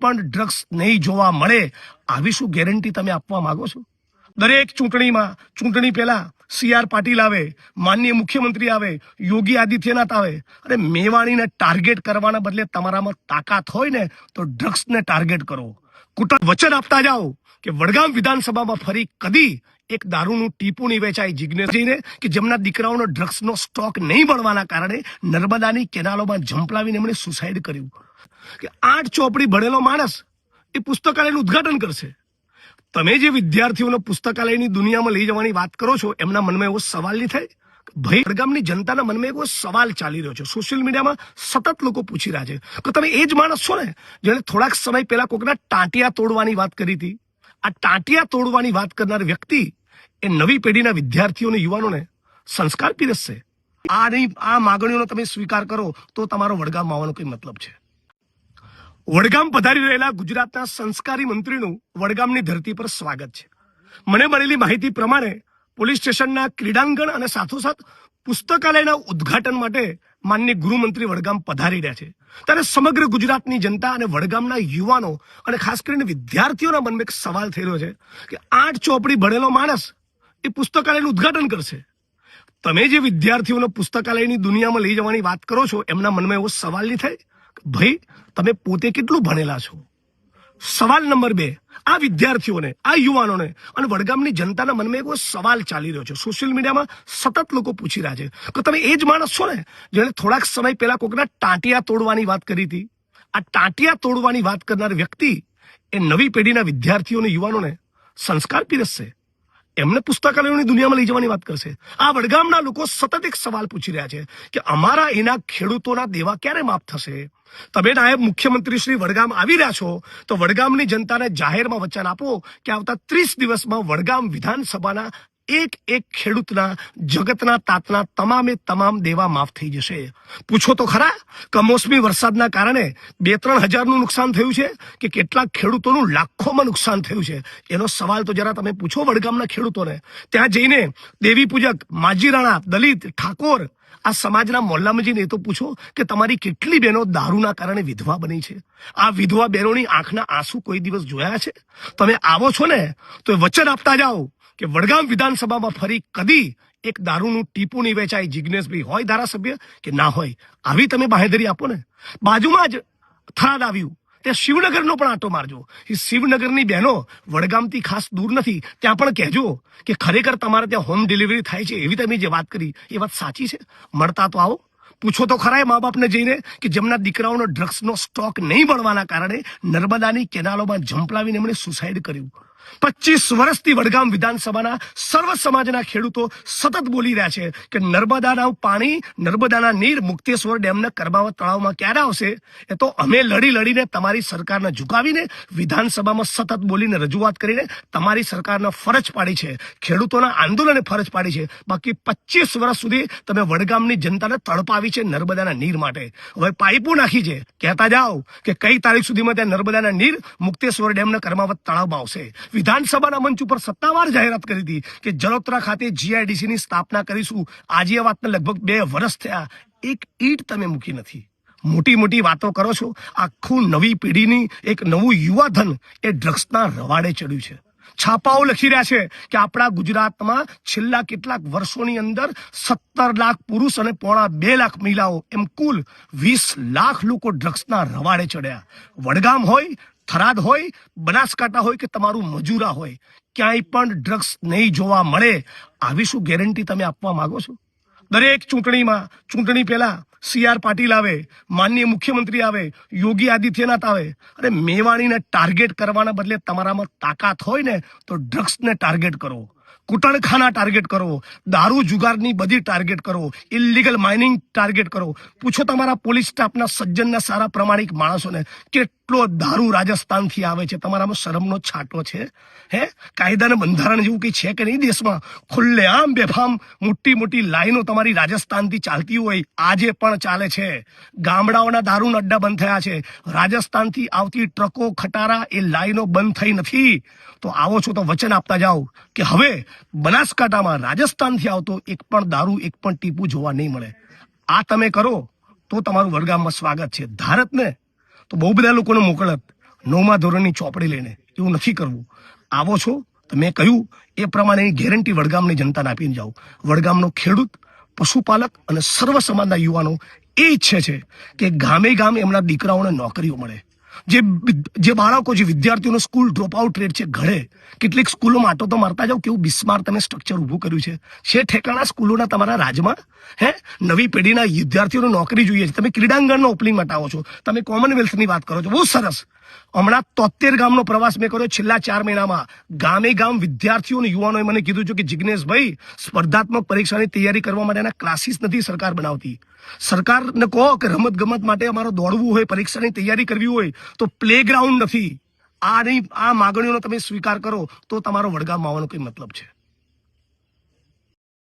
પણ ડ્રગ્સ નહીં જોવા મળે આવી શું ગેરંટી તમે આપવા માંગો છો? દરેક ચૂંટણી પહેલા CR પાટીલ આવે, માનનીય મુખ્યમંત્રી આવે, યોગી આદિત્યનાથ આવે અને મેવાણીને ટાર્ગેટ કરવાના બદલે તમારામાં તાકાત હોય ને તો ડ્રગ્સને ટાર્ગેટ કરો. વચન આપતા જાઓ કે વડગામ વિધાનસભામાં ફરી કદી એક દારૂનું ટીપું નહીં વેચાય જિજ્ઞેશજીને કે જેમના દીકરાઓનો ડ્રગ્સનો સ્ટોક નહીં મળવાના કારણે નર્મદાની કેનાલોમાં ઝંપલાવીને એમણે સુસાઇડ કર્યું. કે 8 ચોપડી ભણેલો માણસ એ પુસ્તકાલયનું ઉદ્ઘાટન કરશે. તમે જે વિદ્યાર્થીઓને પુસ્તકાલયની દુનિયામાં લઈ જવાની વાત કરો છો એમના મનમાં એવો સવાલ નહીં થાય? ભાઈ, વડગામની જનતાના મનમાં એવો સવાલ ચાલી રહ્યો છે, સોશિયલ મીડિયામાં સતત લોકો પૂછી રહ્યા છે કે તમે એ જ માણસ છો ને જેને થોડાક સમય પહેલા કોઈકના ટાંટિયા તોડવાની વાત કરી હતી. આ ટાંટિયા તોડવાની વાત કરનાર વ્યક્તિ એ નવી પેઢીના વિદ્યાર્થીઓને, યુવાનોને સંસ્કાર પીરસશે. આ માગણીઓનો તમે સ્વીકાર કરો તો તમારો વડગામ આવવાનો કઈ મતલબ છે? વડગામ પધારી રહેલા ગુજરાતના સંસ્કારી મંત્રીનું વડગામની ધરતી પર સ્વાગત છે. મને મળેલી માહિતી પ્રમાણે પોલીસ સ્ટેશનના ક્રીડાંગણ અને સાથોસાથ પુસ્તકાલયના ઉદ્ઘાટન માટે માનનીય ગૃહમંત્રી વડગામ પધારી રહ્યા છે. ત્યારે સમગ્ર ગુજરાતની જનતા અને વડગામના યુવાનો અને ખાસ કરીને વિદ્યાર્થીઓના મનમાં એક સવાલ થઈ રહ્યો છે કે 8 ચોપડી ભણેલો માણસ એ પુસ્તકાલયનું ઉદ્ઘાટન કરશે. તમે જે વિદ્યાર્થીઓને પુસ્તકાલયની દુનિયામાં લઈ જવાની વાત કરો છો એમના મનમાં એવો સવાલ નહીં થાય? ભાઈ, તમે પોતે કેટલું ભણેલા છો? સવાલ નંબર 2, આ વિદ્યાર્થીઓને, આ યુવાનોને અને વડગામની જનતાના મનમાં એવો સવાલ ચાલી રહ્યો છે, સોશિયલ મીડિયામાં સતત લોકો પૂછી રહ્યા છે કે તમે એ જ માણસ છો ને જેને થોડાક સમય પહેલા કોઈકના ટાંટિયા તોડવાની વાત કરી હતી. આ ટાંટિયા તોડવાની વાત કરનાર વ્યક્તિ એ નવી પેઢીના વિદ્યાર્થીઓને, યુવાનોને સંસ્કાર પીરસશે. એમને પુસ્તકાલયોની દુનિયામાં લઈ જવાની વાત કરશે. આ વડગામના લોકો સતત એક સવાલ પૂછી રહ્યા છે કે અમારા એના ખેડૂતોના દેવા ક્યારે માફ થશે? તમે નાયબ મુખ્યમંત્રી શ્રી વડગામ આવી રહ્યા છો તો વડગામની જનતાને જાહેરમાં વચન આપો કે આવતા 30 દિવસમાં વડગામ વિધાનસભાના એક ખેડૂતના, જગતના તાતના તમામ દેવા માફ થઈ જશે. પૂછો તો ખરા, કમોસમી વરસાદના કારણે 2-3 હજારનું નુકસાન થયું છે કે કેટલાક ખેડૂતોનું લાખોમાં નુકસાન થયું છે? એનો સવાલ તો જરા તમે પૂછો વડગામના ખેડૂતોને. ત્યાં જઈને દેવી પૂજક, માજી રાણા, દલિત, ઠાકોર, આ સમાજના મોહલ્લામાં જઈને એ તો પૂછો કે તમારી કેટલી બહેનો દારૂના કારણે વિધવા બની છે? આ વિધવા બહેનોની આંખના આંસુ કોઈ દિવસ જોયા છે? તમે આવો છો ને તો વચન આપતા જાઓ કે વડગામ વિધાનસભામાં ફરી કદી એક દારૂનું ટીપું નહીં વેચાય જિજ્ઞેશભાઈ, હોય ધારાસભ્ય કે ના હોય, આવી તમે બાંહેધરી આપો ને. બાજુમાં જ થરાદ આવ્યું, ત્યાં શિવનગરનો પણ આંટો મારજો. એ શિવનગરની બહેનો વડગામથી ખાસ દૂર નથી, ત્યાં પણ કહેજો કે ખરેખર તમારે ત્યાં હોમ ડિલિવરી થાય છે એવી તમે જે વાત કરી એ વાત સાચી છે? મળતા તો આવો. પૂછો તો ખરા એ મા બાપને જઈને કે જેમના દીકરાઓનો ડ્રગ્સનો સ્ટોક નહીં મળવાના કારણે નર્મદાની કેનાલોમાં ઝંપલાવીને એમણે સુસાઇડ કર્યું. 25 વર્ષથી વડગામ વિધાનસભાના સર્વ સમાજના ખેડૂતો સતત બોલી રહ્યા છે કે નર્મદાના પાણી, નર્મદાના નીર મુક્તેશ્વર ડેમના કર્માવત તળાવમાં ક્યારે આવશે? એ તો અમે લડીને તમારી સરકારને ઝુકાવીને વિધાનસભામાં સતત બોલીને રજૂઆત કરીને તમારી સરકારને ફરજ પાડી છે, ખેડૂતોના આંદોલને ફરજ પાડી છે. બાકી 25 વર્ષ સુધી તમે વડગામની જનતાને તડપાવી છે નર્મદાના નીર માટે. હવે પાઇપો નાખી છે, કહેતા જાઓ કે કઈ તારીખ સુધીમાં ત્યાં નર્મદાના નીર મુક્તેશ્વર ડેમના કર્માવત તળાવમાં આવશે. વિધાનસભાના મંચ ઉપર સત્તાવાર જાહેરાત કરી હતી કે જલોત્રા ખાતે GIDC ની સ્થાપના કરીશું. આજે આ વાતને લગભગ 2 વર્ષ થયા, એક ઈંટ તમે મૂકી નથી. મોટી વાતો કરો છો. આખું નવી પેઢીની એક નવું યુવાધન એ ડ્રગ્સના રવાડે ચડ્યું છે. છાપાઓ લખી રહ્યા છે કે આપણા ગુજરાતમાં છેલ્લા કેટલાક વર્ષોની અંદર 17 લાખ પુરુષ અને 2.5 લાખ મહિલાઓ, એમ કુલ 20 લાખ લોકો ડ્રગ્સના રવાડે ચડ્યા. વડગામ હોય, થરાદ હોય, બનાસકાંઠા હોય કે તમારું મજૂરા હોય, ક્યાંય પણ ડ્રગ્સ નહીં જોવા મળે આવી શું ગેરંટી તમે આપવા માંગો છો? દરેક ચૂંટણી પહેલા CR પાટીલ આવે, માનનીય મુખ્યમંત્રી આવે, યોગી આદિત્યનાથ આવે અને મેવાણીને ટાર્ગેટ કરવાના બદલે તમારામાં તાકાત હોય ને તો ડ્રગ્સને ટાર્ગેટ કરો, કુટણખાના ટાર્ગેટ કરો, દારૂ જુગારની બધી ટાર્ગેટ કરો, ઇલીગલ માઇનિંગ ટાર્ગેટ કરો. પૂછો તમારા પોલીસ સ્ટાફના સજ્જનના સારા પ્રમાણિક માણસોને કેટલો દારૂ રાજસ્થાનથી આવે છે? તમારામાં શરમનો છાંટો છે? કાયદા અને બંધારણ જેવું કઈ છે કે નહીં દેશમાં? ખુલ્લેઆમ બેફામ મોટી લાઈનો તમારી રાજસ્થાનથી ચાલતી હોય, આજે પણ ચાલે છે. ગામડાઓના દારૂના અડ્ડા બંધ થયા છે. રાજસ્થાનથી આવતી ટ્રકો, ખટારા, એ લાઈનો બંધ થઈ નથી. તો આવો છો તો વચન આપતા જાઓ કે હવે બનાસકાંઠામાં રાજસ્થાનથી આવતો એક પણ દારૂ, એક પણ ટીપું જોવા નહીં મળે. આ તમે કરો તો તમારું વડગામમાં સ્વાગત છે. ધારત ને તો બહુ બધા લોકોને મોકલત. 9મા ધોરણની ચોપડી લઈને. એવું નથી કરવું. આવો છો તો મેં કહ્યું એ પ્રમાણેની ગેરંટી વડગામની જનતાને આપીને જાઓ. વડગામનો ખેડૂત, પશુપાલક અને સર્વ સમાજના યુવાનો એ ઈચ્છે છે કે ગામે ગામ એમના દીકરાઓને નોકરીઓ મળે. જે બાળકો, જે વિદ્યાર્થીઓનો સ્કૂલ ડ્રોપ આઉટ રેટ છે ઘડે. કેટલીક સ્કૂલોમાં આટો તો મારતા જાઓ, કેવું બિસ્માર તમે સ્ટ્રક્ચર ઊભું કર્યું છે ઠેકાણા સ્કૂલોના તમારા રાજમાં. નવી પેઢીના વિદ્યાર્થીઓને નોકરી જોઈએ છે. તમે ક્રીડાંગણનો ઓપનિંગ માટે આવો છો, તમે કોમનવેલ્થની વાત કરો છો, બહુ સરસ. હમણાં 73 ગામનો પ્રવાસ મેં કર્યો છેલ્લા 4 મહિનામાં. ગામે ગામ વિદ્યાર્થીઓ અને યુવાનોએ મને કીધું છે કે જિજ્ઞેશભાઈ, સ્પર્ધાત્મક પરીક્ષાની તૈયારી કરવા માટેના ક્લાસીસ નથી સરકાર બનાવતી. સરકારને કહો કે રમત ગમત માટે અમારે દોડવું હોય, પરીક્ષાની તૈયારી કરવી હોય તો પ્લેગ્રાઉન્ડ નથી. આ માગણીઓનો તમે સ્વીકાર કરો તો તમારો વડગામ આવવાનો કઈ મતલબ છે.